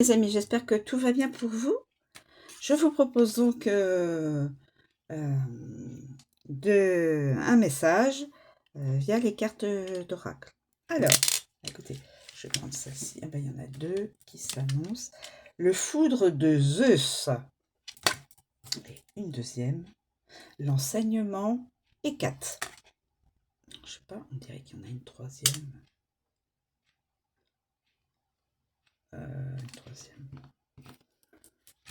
Les amis, j'espère que tout va bien pour vous. Je vous propose donc un message via les cartes d'oracle. Alors, écoutez, je vais prendre celle-ci. Ah ben, il y en a deux qui s'annoncent. Le foudre de Zeus. Et une deuxième. L'enseignement et 4. Je sais pas, on dirait qu'il y en a une troisième. Une troisième.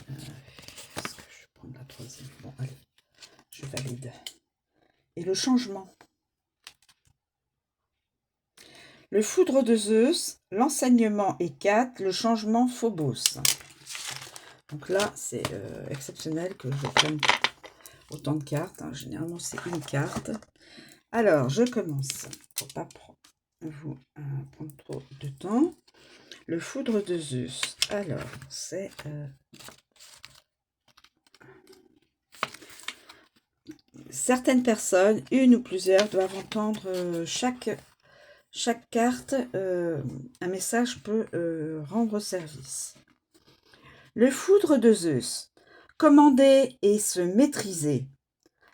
Est-ce que je vais prendre la troisième? Bon, allez, je valide. Et le changement. Le foudre de Zeus, l'enseignement Hécate, le changement Phobos. Donc là, c'est exceptionnel que je prenne autant de cartes. Hein. Généralement, c'est une carte. Alors, je commence. Pour ne pas prendre trop de temps. Le foudre de Zeus. Alors, c'est... certaines personnes, une ou plusieurs, doivent entendre chaque carte, un message peut rendre service. Le foudre de Zeus. Commander et se maîtriser.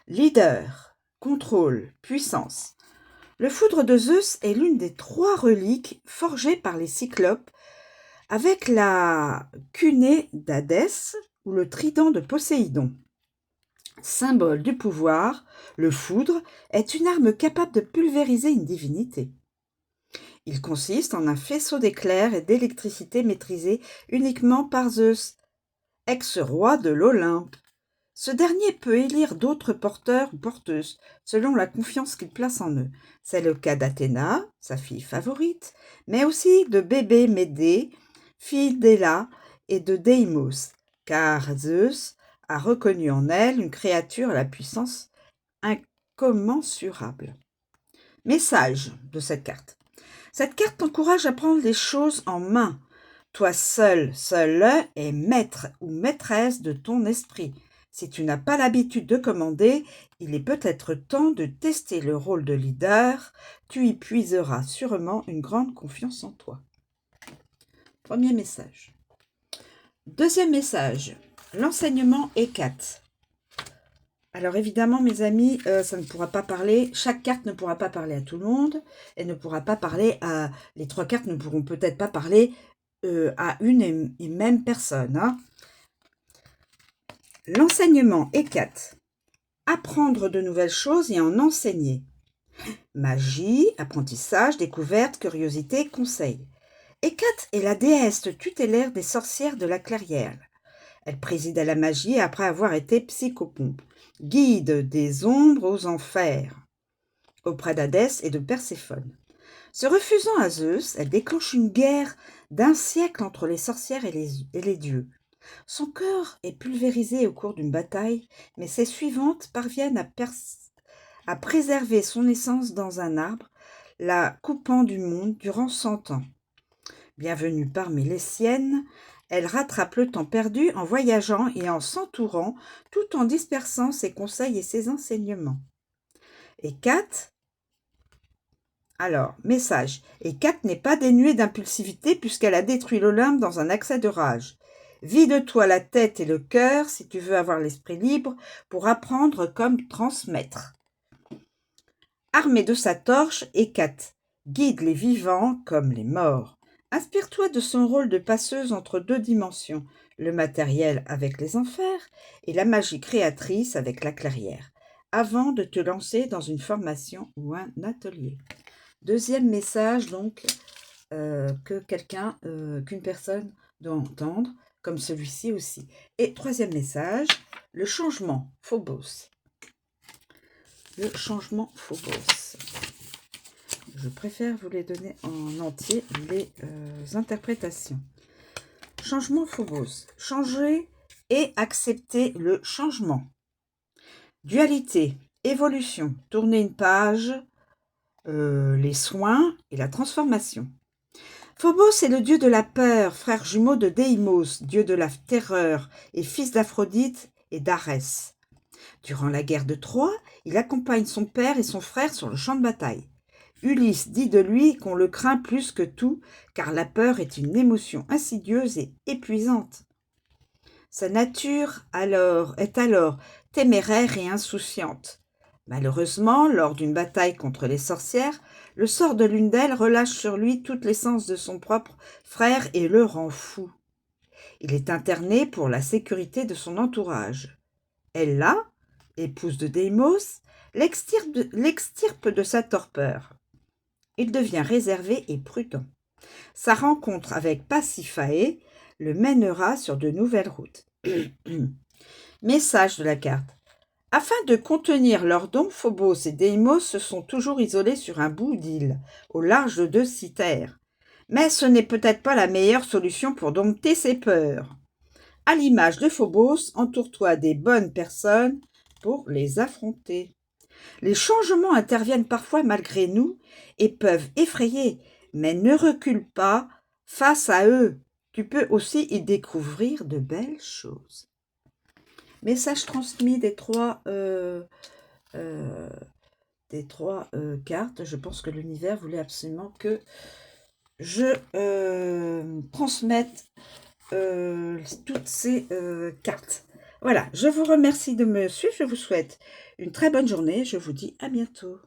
Leader, contrôle, puissance. Le foudre de Zeus est l'une des 3 reliques forgées par les Cyclopes avec la cunée d'Hadès ou le trident de Poséidon. Symbole du pouvoir, le foudre est une arme capable de pulvériser une divinité. Il consiste en un faisceau d'éclairs et d'électricité maîtrisé uniquement par Zeus, ex-roi de l'Olympe. Ce dernier peut élire d'autres porteurs ou porteuses, selon la confiance qu'il place en eux. C'est le cas d'Athéna, sa fille favorite, mais aussi de bébé Médée, fille d'Héla, et de Déimos, car Zeus a reconnu en elle une créature à la puissance incommensurable. Message de cette carte. Cette carte t'encourage à prendre les choses en main. Toi seul est maître ou maîtresse de ton esprit. Si tu n'as pas l'habitude de commander, il est peut-être temps de tester le rôle de leader. Tu y puiseras sûrement une grande confiance en toi. Premier message. Deuxième message. L'enseignement Hécate. Alors évidemment, mes amis, ça ne pourra pas parler, chaque carte ne pourra pas parler à tout le monde, et ne pourra pas parler à... Les 3 cartes ne pourront peut-être pas parler à une et même personne. Hein. L'enseignement Hécate. Apprendre de nouvelles choses et en enseigner. Magie, apprentissage, découverte, curiosité, conseil. Hécate est la déesse tutélaire des sorcières de la clairière. Elle préside à la magie après avoir été psychopompe, guide des ombres aux enfers, auprès d'Hadès et de Perséphone. Se refusant à Zeus, elle déclenche une guerre d'1 siècle entre les sorcières et les dieux. Son cœur est pulvérisé au cours d'une bataille, mais ses suivantes parviennent à préserver son essence dans un arbre, la coupant du monde durant 100 ans. Bienvenue parmi les siennes, elle rattrape le temps perdu en voyageant et en s'entourant, tout en dispersant ses conseils et ses enseignements. Hécate. Alors, message. Hécate n'est pas dénuée d'impulsivité puisqu'elle a détruit l'Olympe dans un accès de rage. Vide-toi la tête et le cœur si tu veux avoir l'esprit libre pour apprendre comme transmettre. Armée de sa torche, Hécate guide les vivants comme les morts. Inspire-toi de son rôle de passeuse entre 2 dimensions, le matériel avec les enfers et la magie créatrice avec la clairière, avant de te lancer dans une formation ou un atelier. Deuxième message, donc, qu'une personne doit entendre, comme celui-ci aussi. Et troisième message, le changement, Phobos. Le changement Phobos. Je préfère vous les donner en entier, les interprétations. Changement Phobos. Changer et accepter le changement. Dualité, évolution, tourner une page, les soins et la transformation. Phobos est le dieu de la peur, frère jumeau de Déimos, dieu de la terreur et fils d'Aphrodite et d'Arès. Durant la guerre de Troie, il accompagne son père et son frère sur le champ de bataille. Ulysse dit de lui qu'on le craint plus que tout, car la peur est une émotion insidieuse et épuisante. Sa nature est alors téméraire et insouciante. Malheureusement, lors d'une bataille contre les sorcières, le sort de l'une d'elles relâche sur lui toute l'essence de son propre frère et le rend fou. Il est interné pour la sécurité de son entourage. Ella, épouse de Déimos, l'extirpe de sa torpeur. Il devient réservé et prudent. Sa rencontre avec Pasiphae le mènera sur de nouvelles routes. Message de la carte. Afin de contenir leurs dons, Phobos et Déimos se sont toujours isolés sur un bout d'île, au large de Cythère. Mais ce n'est peut-être pas la meilleure solution pour dompter ses peurs. À l'image de Phobos, entoure-toi des bonnes personnes pour les affronter. Les changements interviennent parfois malgré nous et peuvent effrayer, mais ne recule pas face à eux. Tu peux aussi y découvrir de belles choses. Message transmis des trois cartes. Je pense que l'univers voulait absolument que je transmette toutes ces cartes. Voilà, je vous remercie de me suivre. Je vous souhaite une très bonne journée. Je vous dis à bientôt.